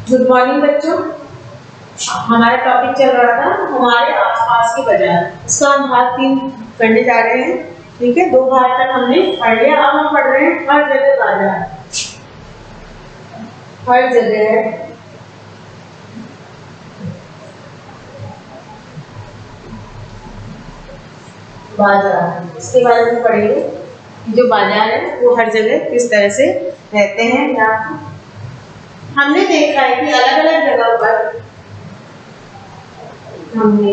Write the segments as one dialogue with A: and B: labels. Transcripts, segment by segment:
A: Good morning बच्चों। हमारा topic चल रहा था हमारे आसपास के बाजार। इसका हम भाग 3 करने जा रहे हैं। ठीक है, 2 भाग तक हमने पढ़ लिया। अब हम पढ़ रहे हैं हर जगह बाजार। हर जगह बाजार, इसके बारे में पढ़ेंगे। जो बाजार है वो हर जगह किस तरह से रहते हैं। या हमने देखा है कि अलग अलग जगह पर हमने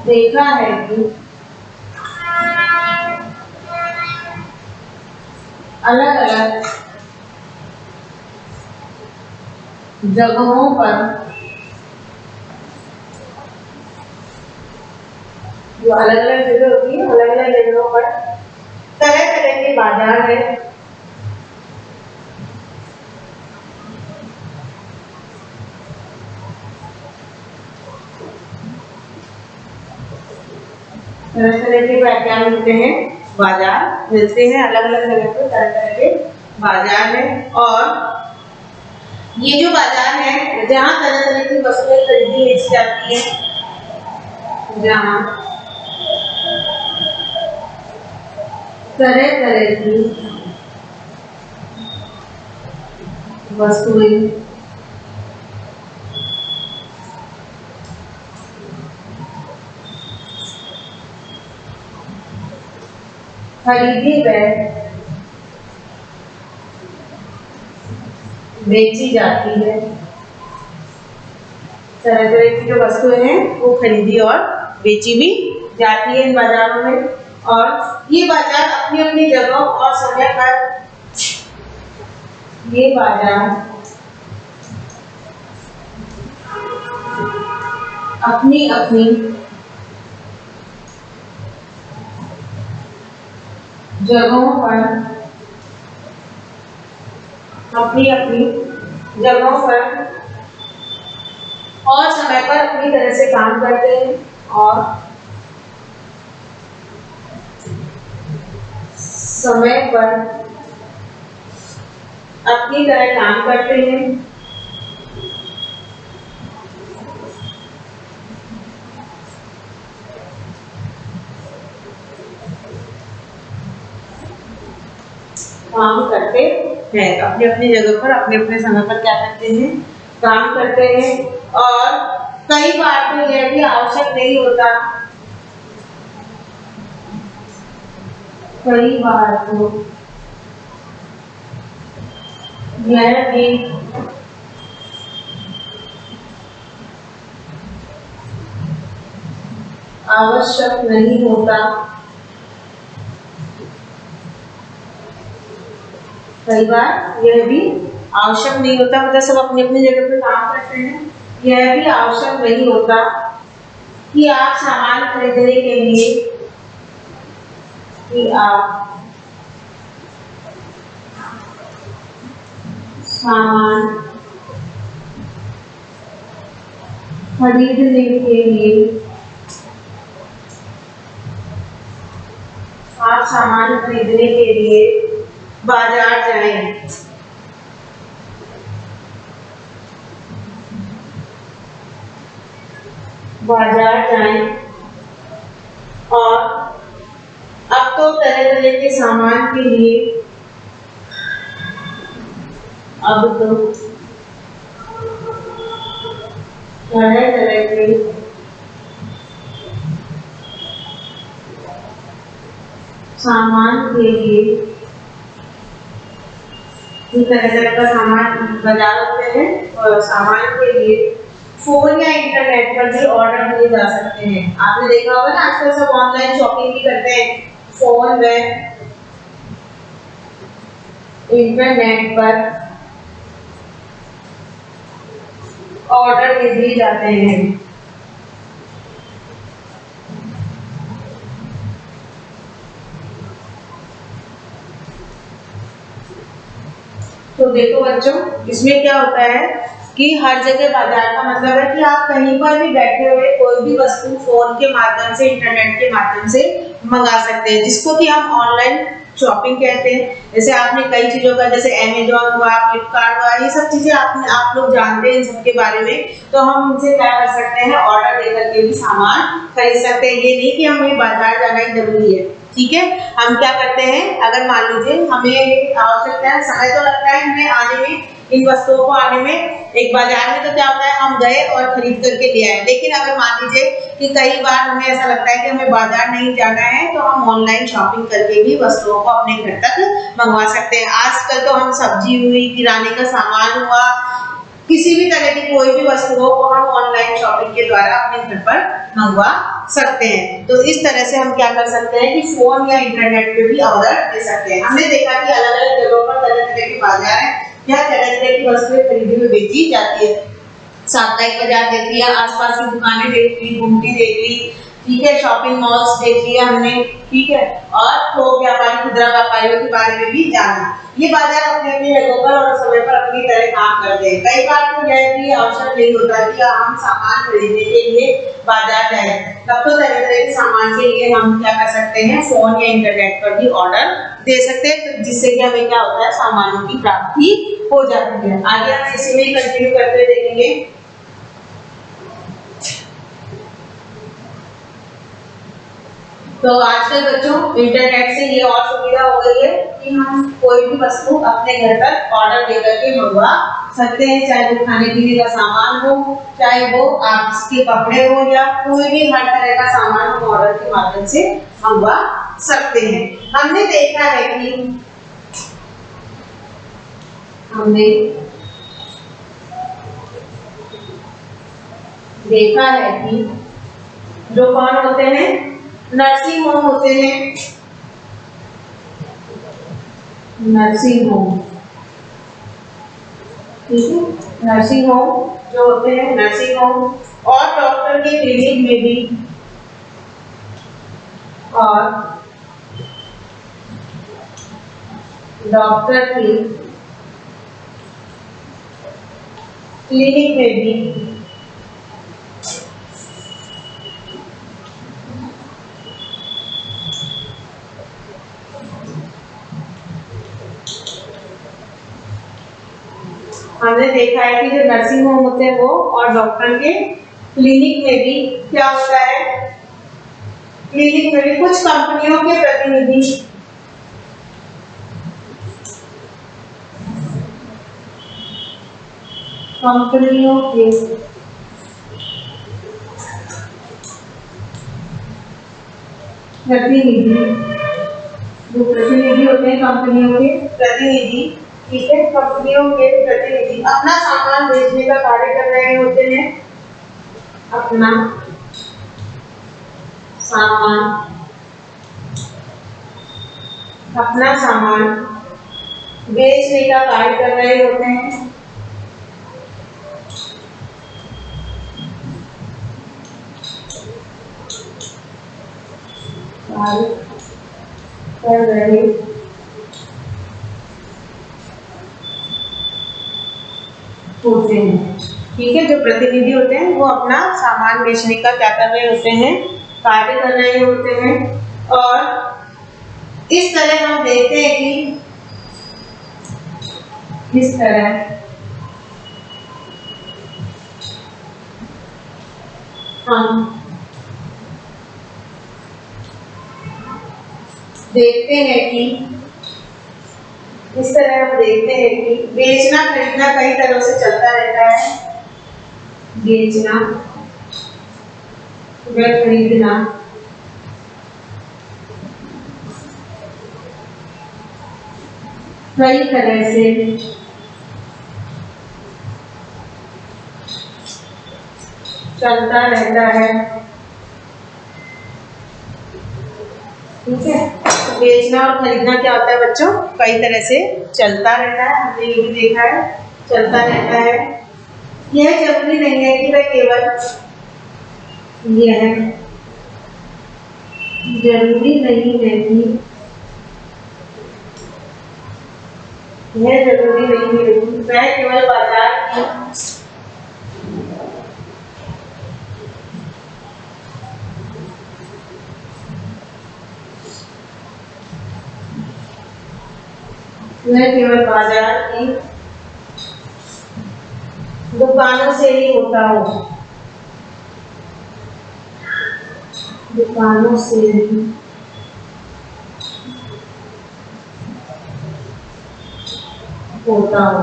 A: देखा है कि अलग अलग जगहों पर जो अलग अलग जगह होती है, अलग अलग जगहों पर तरह तरह के बाजार है। तरह तरह के क्या मिलते हैं? बाजार मिलते हैं। अलग अलग जगह पर तरह तरह के बाजार है। और ये जो बाजार है जहाँ तरह तरह की वस्तुएं खरीदी बेची जाती है, जहाँ तरह तरह की वस्तुएं खरीदी व बेची जाती है। तरह तरह की जो वस्तुएं हैं वो खरीदी और बेची भी जाती है इन बाजारों में। और ये बाजार अपनी अपनी जगह और समय पर ये बाजार अपनी अपनी जगहों पर और समय पर अपनी तरह से काम करते हैं और समय पर अपनी तरह काम करते हैं। काम करते हैं अपनी अपनी जगह पर, अपने अपने समय पर क्या करते हैं? काम करते हैं। और कई बार तो यह भी आवश्यक नहीं होता, कई बार तो यह भी आवश्यक नहीं होता, कई बार यह भी आवश्यक नहीं होता, मतलब सब अपनी अपनी जगह पर काम करते हैं। यह भी आवश्यक नहीं होता कि आप सामान खरीदने के लिए आप सामान खरीदने के लिए बाजार जाएं। और अब तो तरह तरह के सामान के लिए तरह तरह का सामान बाजार होते हैं। और सामान के लिए फोन या इंटरनेट पर भी ऑर्डर दिए जा सकते हैं। आपने देखा होगा ना, आजकल सब ऑनलाइन शॉपिंग भी करते हैं। फोन व इंटरनेट पर ऑर्डर दे दिए जाते हैं। तो देखो बच्चों, इसमें क्या होता है कि हर जगह बाजार का मतलब है कि आप कहीं पर भी बैठे हुए कोई भी वस्तु फोन के माध्यम से, इंटरनेट के माध्यम से मंगा सकते हैं, जिसको कि हम ऑनलाइन शॉपिंग कहते हैं। जैसे आपने कई चीजों का, जैसे अमेजोन हुआ, फ्लिपकार्ट हुआ, ये सब चीजें आप लोग जानते हैं इन सब के बारे में। तो हम उनसे क्या कर सकते हैं, ऑर्डर दे करके भी सामान खरीद सकते हैं। ये नहीं कि हमें बाजार जाना ही जरूरी है, ठीक है। हम क्या करते हैं, अगर मान लीजिए हमें आवश्यकता है, समय तो लगता है हमें आने में, इन वस्तुओं को आने में। एक बाजार में तो क्या होता है, हम गए और खरीद करके ले आए। लेकिन अगर मान लीजिए कि कई बार हमें ऐसा लगता है कि हमें बाजार नहीं जाना है, तो हम ऑनलाइन शॉपिंग करके भी वस्तुओं को अपने घर तक मंगवा सकते हैं। आजकल तो हम सब्जी हुई, किराने का सामान हुआ, किसी भी तरह की कोई भी वस्तु हो, वो हम ऑनलाइन शॉपिंग के द्वारा अपने घर पर मंगवा सकते हैं। तो इस तरह से हम क्या कर सकते हैं कि फोन या इंटरनेट पे भी ऑर्डर दे सकते हैं। हमने देखा कि अलग अलग जगहों पर तरह तरह के बाजार है, जहाँ तरह तरह की वस्तुएं खरीदी हुई बेची जाती है। साप्ताहिक बाजार देख लिया, आसपास की दुकानें देख ली, गुमटी देख ली, ठीक है, शॉपिंग मॉल्स देख लिया हमने, ठीक है, और थोक व्यापारी, खुदरा व्यापारियों के बारे में भी जाना। ये बाजार अपने अपनी जगहों पर और समय पर अपनी तरह काम करते हैं। कई बार तो यह भी आवश्यक नहीं होता कि हम सामान खरीदने के लिए बाजार जाए। तब तो तरह तरह के सामान के लिए हम क्या कर सकते हैं, फोन या इंटरनेट पर भी ऑर्डर दे सकते हैं, तो जिससे कि हमें क्या होता है, सामानों की प्राप्ति हो जाती है। आगे हम इसी में कंटिन्यू करते देखेंगे। तो आजकल बच्चों इंटरनेट से ये और सुविधा हो गई है कि हम कोई भी वस्तु अपने घर तक ऑर्डर दे करके मंगवा सकते हैं, चाहे वो खाने पीने का सामान हो, चाहे वो आपके कपड़े हो, या कोई भी हर तरह का सामान हम ऑर्डर के माध्यम से मंगवा सकते हैं। हमने देखा है कि जो कौन होते हैं, नर्सिंग होम होते हैं, नर्सिंग होम, ठीक है, नर्सिंग होम जो होते हैं, नर्सिंग होम और डॉक्टर के क्लिनिक में भी, और डॉक्टर के क्लिनिक में भी हमने देखा है कि जो नर्सिंग होम होते हैं वो, और डॉक्टर के क्लिनिक में भी क्या होता है, क्लिनिक में भी कुछ कंपनियों के प्रतिनिधि जो प्रतिनिधि होते हैं, कंपनियों के प्रतिनिधि, ठीक है, कंपनियों के प्रतिनिधि अपना सामान बेचने का कार्य कर रहे होते हैं, अपना सामान बेचने का कार्य कर रहे होते हैं। होते हैं, ठीक है, जो प्रतिनिधि होते हैं वो अपना सामान बेचने का क्या कर रहे होते हैं, कार्य कर रहे होते हैं। और इस तरह हम देखते हैं कि इस तरह हम देखते हैं कि बेचना खरीदना कई तरह से चलता रहता है। बेचना व खरीदना कई तरह से चलता रहता है, ठीक है। बेचना और खरीदना क्या होता है बच्चों, कई तरह से चलता रहता है, हमने ये भी देखा है, चलता रहता है। यह जरूरी नहीं है कि वह केवल, यह जरूरी नहीं है कि वह केवल बाजार की न केवल बाजार की दुकानों से ही होता हो, दुकानों से ही होता हो।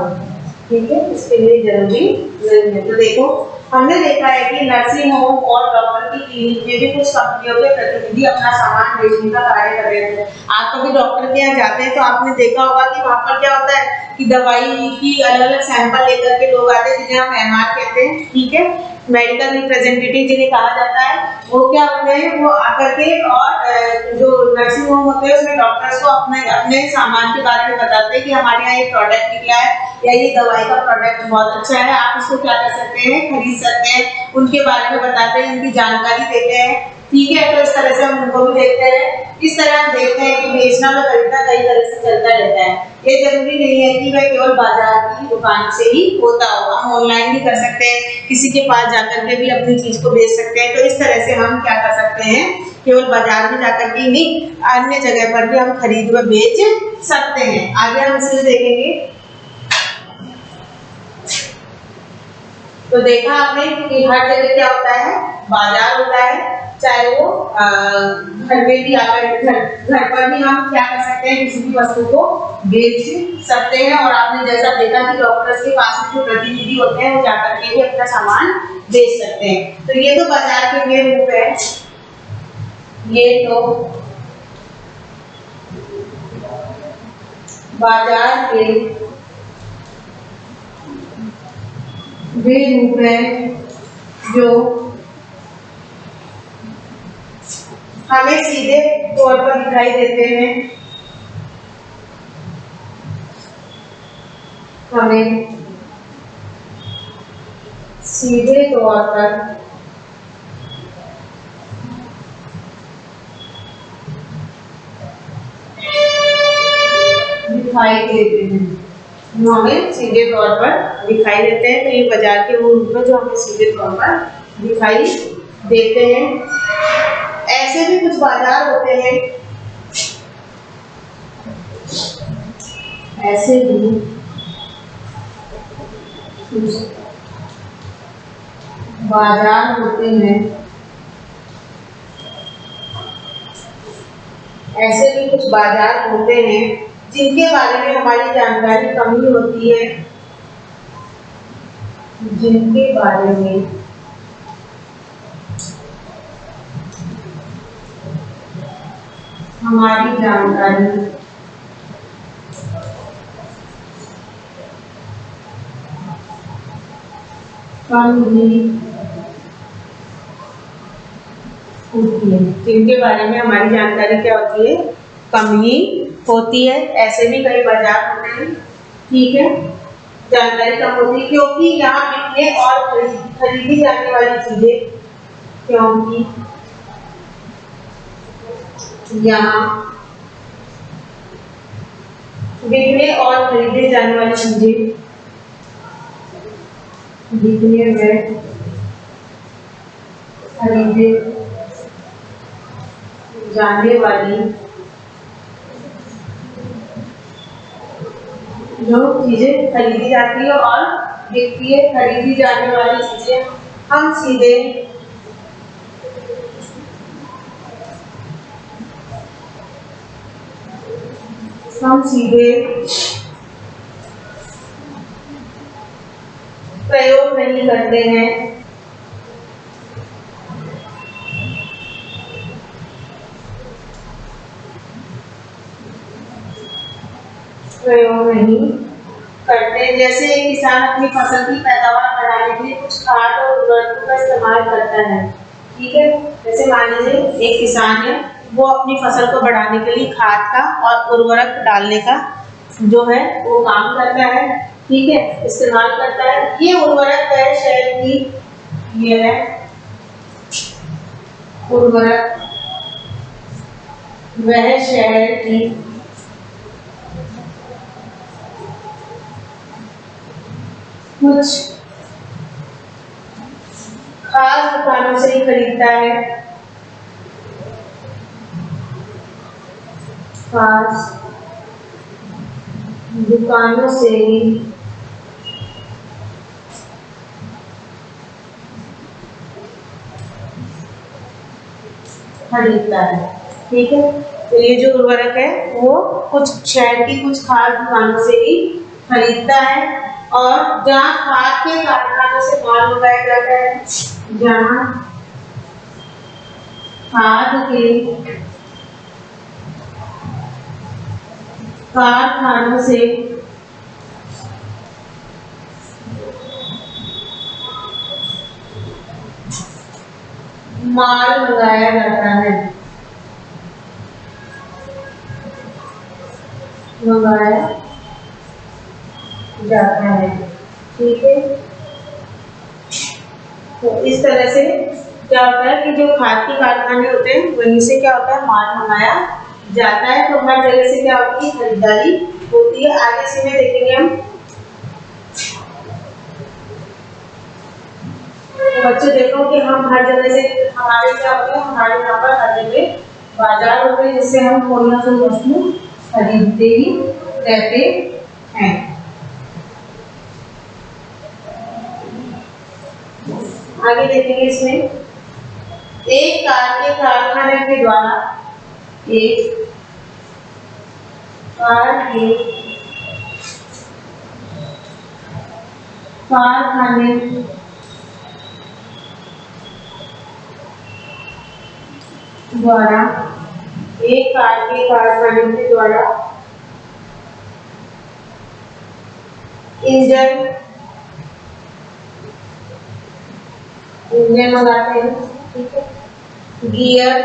A: ठीक है, इसके लिए जरूरी नहीं है। तो देखो, हमने देखा है कि नर्सिंग होम और डॉक्टर की क्लिनिक में भी कुछ कंपनियों के प्रतिनिधि अपना सामान बेचने का कार्य कर रहे थे। आप कभी डॉक्टर के यहाँ जाते हैं तो आपने देखा होगा कि वहाँ पर क्या होता है कि दवाई की अलग अलग सैंपल लेकर के लोग आते हैं, जिन्हें हम एमआर कहते हैं। ठीक है, मेडिकल रिप्रेजेंटेटिव जिन्हें कहा जाता है, वो क्या होते हैं, वो आकर के और जो नर्सिंग होम होते हैं उसमें डॉक्टर्स को अपने अपने सामान के बारे में बताते हैं कि हमारे यहाँ ये प्रोडक्ट निकला है या ये दवाई का प्रोडक्ट बहुत अच्छा है, आप इसको क्या कर सकते हैं, खरीद सकते हैं, उनके बारे में बताते हैं, उनकी जानकारी देते हैं। ठीक है, तो इस तरह से हम उनको भी देखते हैं। इस तरह हम देखते हैं कि बेचना और खरीदना कई तरह से चलता रहता है। ये जरूरी नहीं है कि वह केवल बाजार की दुकान से ही होता हो, हम ऑनलाइन भी कर सकते हैं, किसी के पास जाकर के भी अपनी चीज को बेच सकते हैं। तो इस तरह से हम क्या कर सकते हैं, केवल बाजार में जाकर के नहीं, अन्य जगह पर भी हम खरीद व बेच सकते हैं। आगे हम इसमें देखेंगे। तो देखा आपने कि हर जगह क्या होता है, बाजार होता है, चाहे वो घर में भी आकर घर पर भी हम क्या कर सकते हैं, किसी भी वस्तु को बेच सकते हैं। और आपने जैसा देखा कि डॉक्टर्स के पास में जो प्रतिनिधि होते हैं वो जाकर के भी अपना सामान बेच सकते हैं। तो ये तो बाजार के ये रूप है, ये तो बाजार के वे रूप हैं जो हमें सीधे तौर पर दिखाई देते हैं, हमें सीधे तौर पर दिखाई देते हैं, जो हमें सीधे तौर पर दिखाई देते हैं। तो ये बाजार के वो रूप हैं जो हमें सीधे तौर पर दिखाई देते हैं। ऐसे भी कुछ बाजार होते हैं, ऐसे भी कुछ बाजार होते हैं, ऐसे भी कुछ बाजार होते हैं जिनके बारे में हमारी जानकारी कम ही होती है, जिनके बारे में हमारी जानकारी कम ही होती है, जिनके बारे में हमारी जानकारी क्या होती है, कम ही होती है। ऐसे भी कई बाजार होते हैं, ठीक है, जानकारी कम होती है क्योंकि यहाँ बिकने और खरीदी जाने वाली चीजें, क्योंकि यहाँ बिकने और खरीदे जाने वाली चीजें, बिकने में खरीदे जाने वाली जो चीजें खरीदी जाती है और बिकती है, खरीदी जाने वाली चीजें हम सीधे प्रयोग नहीं करते हैं, प्रयोग नहीं करते। जैसे किसान अपनी फसल की पैदावार बढ़ाने के लिए कुछ खाद और उर्वरकों का इस्तेमाल करता है, ठीक है। जैसे मान लीजिए एक किसान है, वो अपनी फसल को बढ़ाने के लिए खाद का और उर्वरक डालने का जो है वो काम करता है, ठीक है, इस्तेमाल करता है। ये उर्वरक है शहद की, ये है उर्वरक, वह शहर की कुछ खास दुकानों से ही खरीदता है, खास दुकानों से खरीदता है। ठीक है, तो ये जो उर्वरक है वो कुछ शहर की कुछ खास दुकानों से ही खरीदता है, और जहाँ खाद के कारखानों से माल उगाया जाता है, जहाँ खाद के कारखानों से माल मंगाया जाता है, मंगाया जाता है। ठीक है, तो इस तरह से क्या होता है कि जो खाद के कारखाने होते हैं वहीं से क्या होता है, माल मंगाया जाता है। तो हर जगह से क्या होती है, खरीदारी होती है। आगे से में देखेंगे हम। तो बच्चे देखो कि हम हर जगह से हमारे क्या होते हैं, हमारे यहाँ पर हर जगह बाजार होते हैं जिससे हम कोई ना कोई वस्तु खरीदते ही रहते हैं। आगे देखेंगे इसमें, एक कार के कारखाने के द्वारा, एक कार के कारखाने द्वारा, एक कार के कारखाने के द्वारा इंजन मंगाते हैं। ठीक है, गियर,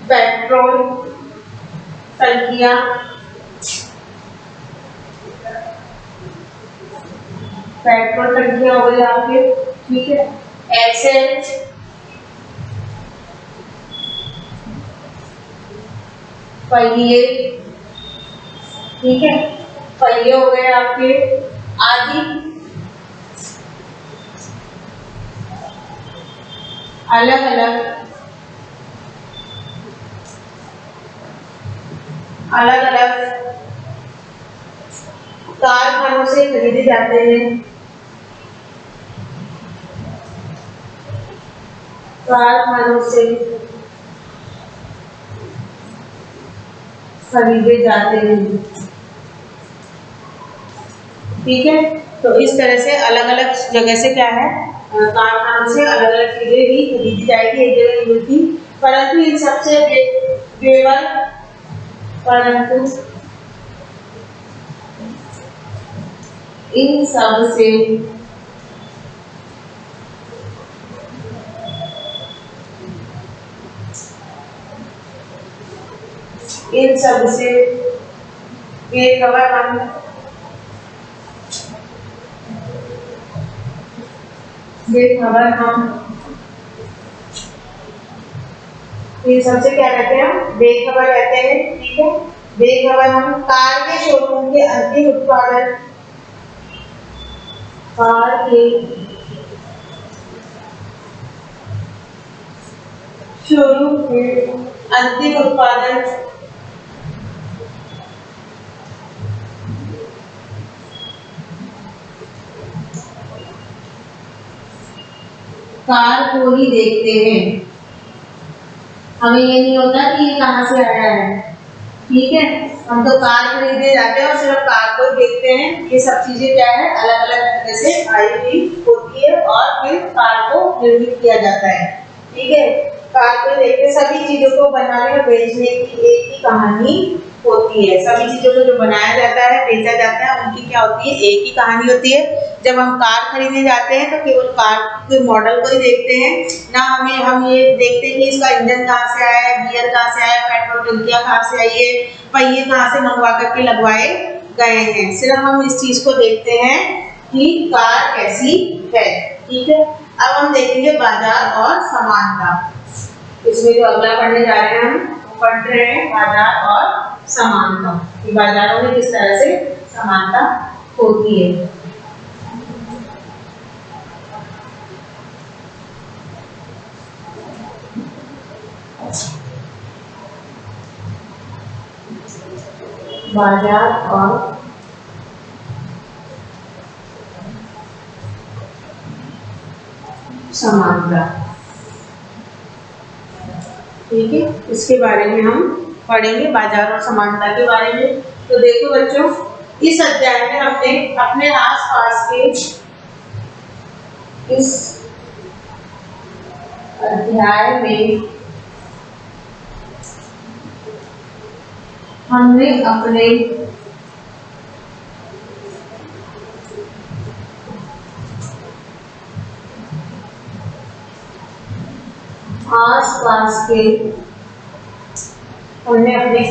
A: पेट्रोल टंकियां, पेट्रोल टंकियां हो गई आपके। ठीक है, एक्सेल, पहिए, ठीक है, पहिए हो गए आपके, आदि अलग अलग कारखानों से खरीदे जाते हैं, कारखानों से खरीदे जाते हैं। ठीक है, तो इस तरह से अलग अलग जगह से क्या है, कारखानों से अलग अलग चीजें भी खरीदी जाएगी, एक जगह नहीं मिलती। परंतु इन सबसे केवल, परंतु इन सब से बेखबर हम इन सबसे क्या कहते हैं, बेखबर कहते हैं। ठीक है, बेखबर हम कार के शोरूम के अंतिम उत्पादन, कार के शोरूम के अंतिम उत्पादन कार को ही देखते हैं। हमें ये नहीं होता कि ये कहाँ से आया है। ठीक है, हम तो कार खरीदने जाते हैं और सिर्फ कार को देखते हैं। ये सब चीजें क्या है, अलग अलग तरह से आई हुई होती है और फिर कार को निर्मित किया जाता है। ठीक है, कार को देखते, सभी चीजों को बनाने और बेचने की एक ही कहानी होती है। सभी चीजों को जो बनाया जाता है, बेचा जाता है, उनकी क्या होती है, एक ही कहानी होती है। जब हम कार खरीदने जाते हैं तो केवल कार के मॉडल को ही देखते हैं, ना हम ये देखते हैं कि इसका इंजन कहाँ से आया है, गियर कहाँ से आया है, पेट्रोल टंकियाँ कहाँ से आई है, पहिए कहाँ से मंगवा करके लगवाए गए हैं। सिर्फ हम इस चीज को देखते हैं कि कार कैसी है। ठीक है, अब हम देखेंगे बाजार और समानता। इसमें जो अगला पढ़ने जा रहे हैं, हम पढ़ रहे हैं बाजार और समानता, कि बाजारों में किस तरह से समानता होती है। बाजार और समानता। ठीक है, इसके बारे में हम पढ़ेंगे, बाजार और समानता के बारे में। तो देखो बच्चों, इस अध्याय में हमने अपने आसपास के इस अध्याय में हमने अपने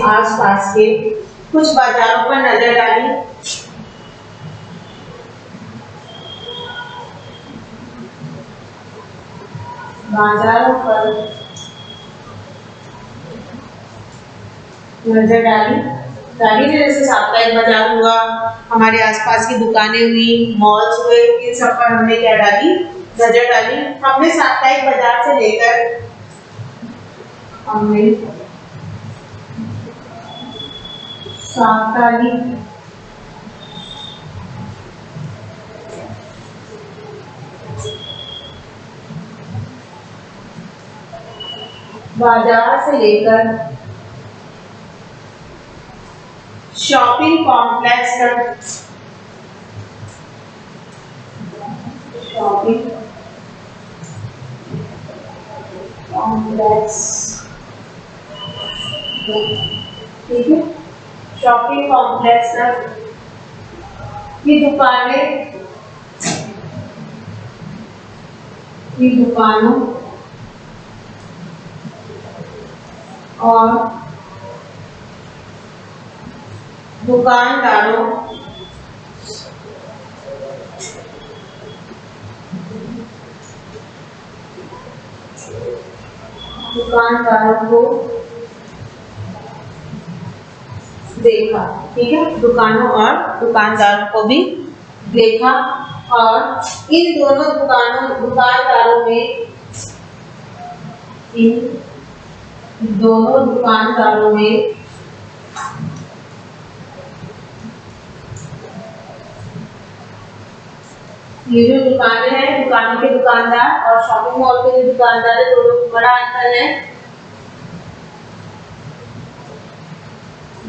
A: आसपास के कुछ बाजारों पर नजर डाली। बाजारों पर नजर डाली जैसे साप्ताहिक बाजार हुआ, हमारे आसपास की दुकानें हुई, मॉल्स हुए, इन सब पर हमने क्या डाली, नजर डाली। हमने साप्ताहिक बाजार से लेकर साप्ताहिक बाजार से लेकर शॉपिंग कॉम्प्लेक्स तक, शॉपिंग कॉम्प्लेक्स, ठीक है, शॉपिंग कॉम्प्लेक्स तक की दुकानों और दुकानदारों को देखा। ठीक है, दुकानों और दुकानदारों को भी देखा, और इन दोनों दुकानदारों में ये जो दुकानें हैं, दुकानों के दुकानदार और शॉपिंग मॉल के जो दुकानदार है, दोनों में बड़ा अंतर है,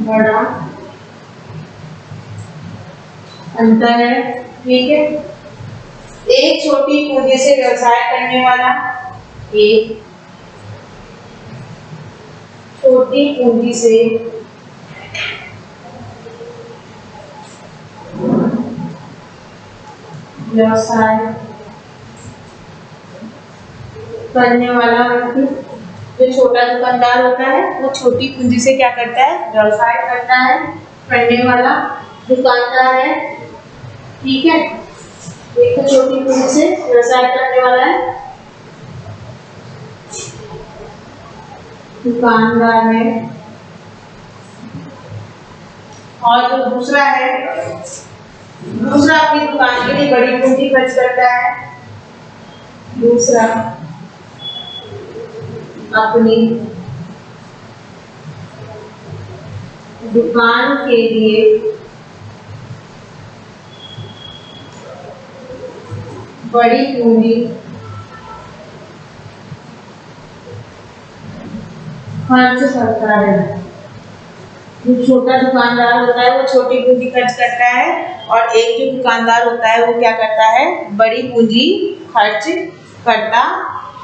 A: बड़ा अंतर है। ठीक है, एक छोटी पूंजी से व्यवसाय करने वाला, एक छोटी पूंजी से व्यवसाय करने वाला व्यक्ति, जो छोटा दुकानदार होता है वो छोटी पूंजी से क्या करता है, व्यवसाय करता है, करने वाला दुकानदार है। ठीक है, एक तो छोटी पूंजी से व्यवसाय करने वाला है दुकानदार है, और जो दूसरा अपनी दुकान के लिए बड़ी पूंजी खर्च करता है, दूसरा अपनी दुकान के लिए बड़ी पूंजी खर्च करता है। जो छोटा दुकानदार होता है वो छोटी पूंजी खर्च करता है, और एक जो दुकानदार होता है वो क्या करता है, बड़ी पूंजी खर्च करता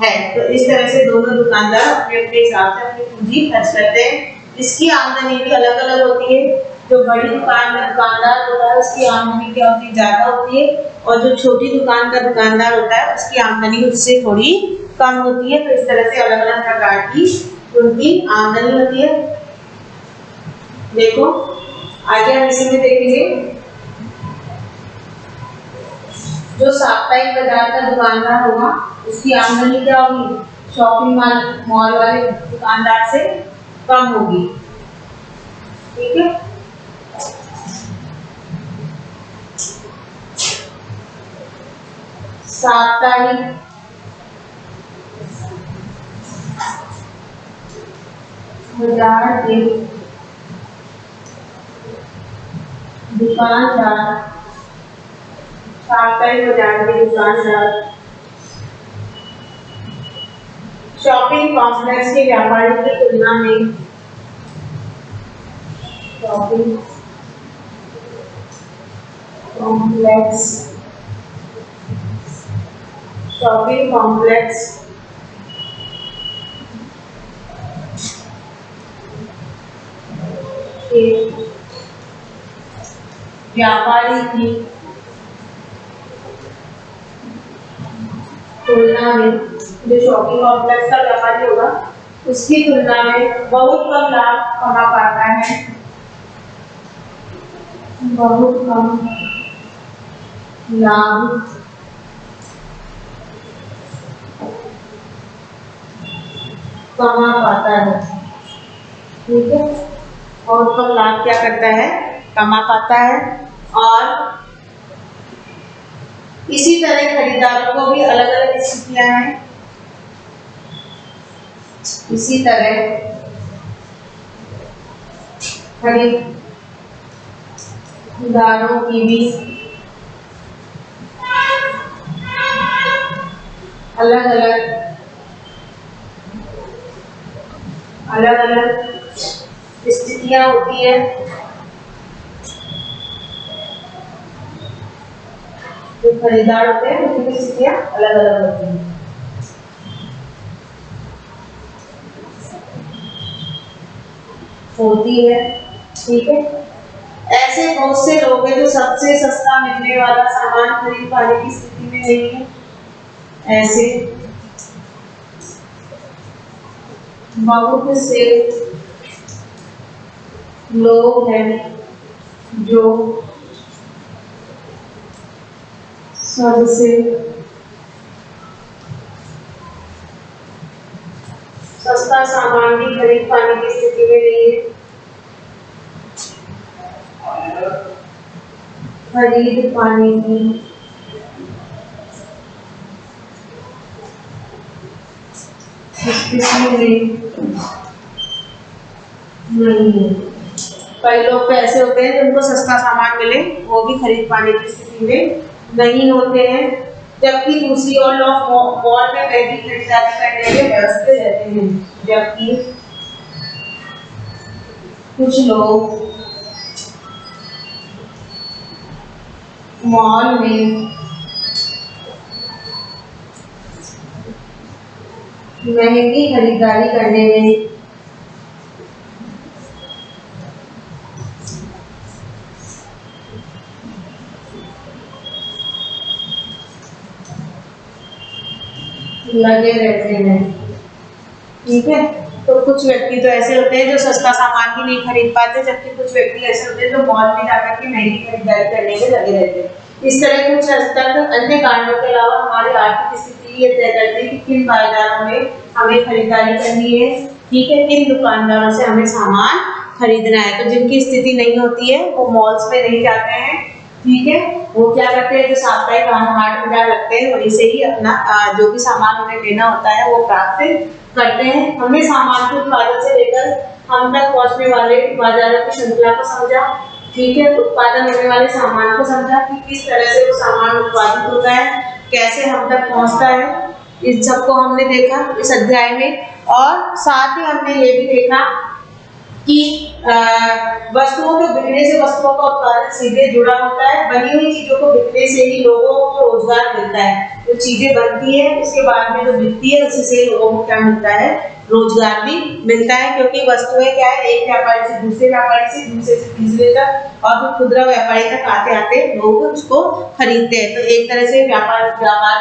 A: है। तो इस तरह से दोनों दुकानदार अपने अपने हिसाब से अपनी पूंजी खर्च करते हैं। इसकी आमदनी भी अलग अलग होती है। जो बड़ी दुकान का दुकानदार होता है उसकी आमदनी क्या होती है, ज्यादा होती है, और जो छोटी दुकान का दुकानदार होता है उसकी आमदनी उससे थोड़ी कम होती है। तो इस तरह से अलग अलग प्रकार की उनकी आमदनी होती है। देखो आगे हम इसी में देखेंगे, जो साप्ताहिक बाजार का दुकानदार होगा उसकी आमदनी क्या होगी, शॉपिंग मॉल वाले दुकानदार से कम होगी। ठीक है, साप्ताहिक बाजार के दुकानदार, साप्ताहिक बाजार के दुकानदार, शॉपिंग कॉम्प्लेक्स के व्यापारी की तुलना में, शॉपिंग कॉम्प्लेक्स, शॉपिंग कॉम्प्लेक्स के व्यापारी की तुलना में, जो शॉपिंग कॉम्प्लेक्स का व्यापारी होगा उसकी तुलना में बहुत कम लाभ कमा पाता है, बहुत कम लाभ कमा पाता है। ठीक है, बहुत कम लाभ क्या करता है, कमा पाता है। और इसी तरह खरीदारों को भी अलग अलग स्थितियां हैं, इसी तरह खरीदारों की भी अलग अलग स्थितियां होती है। जो खरीदार होते हैं उनकी स्थितियां अलग अलग होती हैं। ठीक है, ऐसे बहुत से लोग हैं जो सबसे सस्ता मिलने वाला सामान खरीद पाने की स्थिति में नहीं है। ऐसे बहुत से लोग हैं जो सबसे सस्ता सामान भी खरीद पाने की स्थिति में नहीं है। खरीद पाने की स्थिति में नहीं है। कई लोग तो ऐसे होते हैं जिनको सस्ता सामान मिले वो भी खरीद पाने की स्थिति में नहीं होते हैं, जबकि दूसरी ओर लोग मॉल में महंगी खरीदारी करने में व्यस्त रहते हैं। जबकि कुछ लोग मॉल में महंगी खरीदारी करने में लगे रहते हैं। ठीक है, तो कुछ व्यक्ति तो ऐसे होते हैं जो सस्ता सामान भी नहीं खरीद पाते, जबकि कुछ व्यक्ति ऐसे होते हैं जो मॉल में जाकर के महंगी खरीदारी करने में लगे रहते हैं। इस तरह कुछ हद तक अन्य कारणों के अलावा हमारी आर्थिक स्थिति ये तय करती है कि किन बाजारों में हमें खरीदारी करनी है। ठीक है, किन दुकानदारों से हमें सामान खरीदना है। तो जिनकी स्थिति नहीं होती है वो मॉल्स में नहीं जाते हैं। ठीक है, वो क्या करते हैं, जो साप्ताहिक हाट बाजार लगते हैं वहीं से ही अपना जो भी सामान उन्हें लेना होता है वो प्राप्त करते हैं। हमने सामान के उत्पादन से लेकर हम तक पहुंचने वाले बाजारों की श्रृंखला को समझा। ठीक है, उत्पादन होने वाले सामान को समझा कि किस तरह से वो सामान उत्पादित होता है, कैसे हम तक पहुंचता है, इस सबको हमने देखा इस अध्याय में। और साथ ही हमने ये भी देखा कि वस्तुओं को बिकने से वस्तुओं का उत्पादन सीधे जुड़ा होता है। बनी हुई चीजों को बिकने से ही लोगों को रोजगार मिलता है। जो चीजें बनती है उसके बाद में जो बिकती है उसी से लोगों को क्या मिलता है, रोजगार भी मिलता है। क्योंकि वस्तुएं क्या है, एक व्यापारी से दूसरे व्यापारी से दूसरे से तीसरे तक और फिर खुदरा व्यापारी तक आते आते लोग उसको खरीदते हैं। तो एक तरह से व्यापार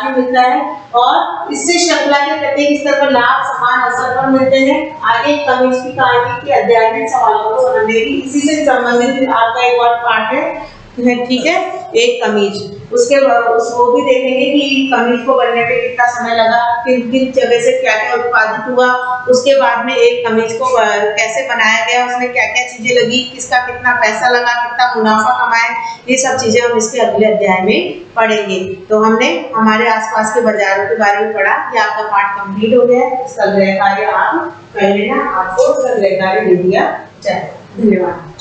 A: भी मिलता है और इससे श्रृंखला के प्रत्येक स्तर पर लाभ समान अवसर पर मिलते हैं। आगे कमीज की कहानी के अध्याय में सवालों को समझने की इसी से संबंधित आपका एक और पार्ट है। ठीक है, एक कमीज, उसके वो भी देखेंगे कि कमीज को बनने में कितना समय लगा, किन किन जगह से क्या क्या उत्पादित हुआ, उसके बाद में एक कमीज को कैसे बनाया गया, उसमें क्या क्या चीजें लगी, किसका कितना पैसा लगा, कितना मुनाफा कमाए, ये सब चीजें हम इसके अगले अध्याय में पढ़ेंगे। तो हमने हमारे आसपास के बाजारों के बारे में पढ़ा। ये आपका पाठ कंप्लीट हो गया है। संग्रह कार्य आप कर लेना, आपको संग्रह कार्य दे दिया जाए। धन्यवाद।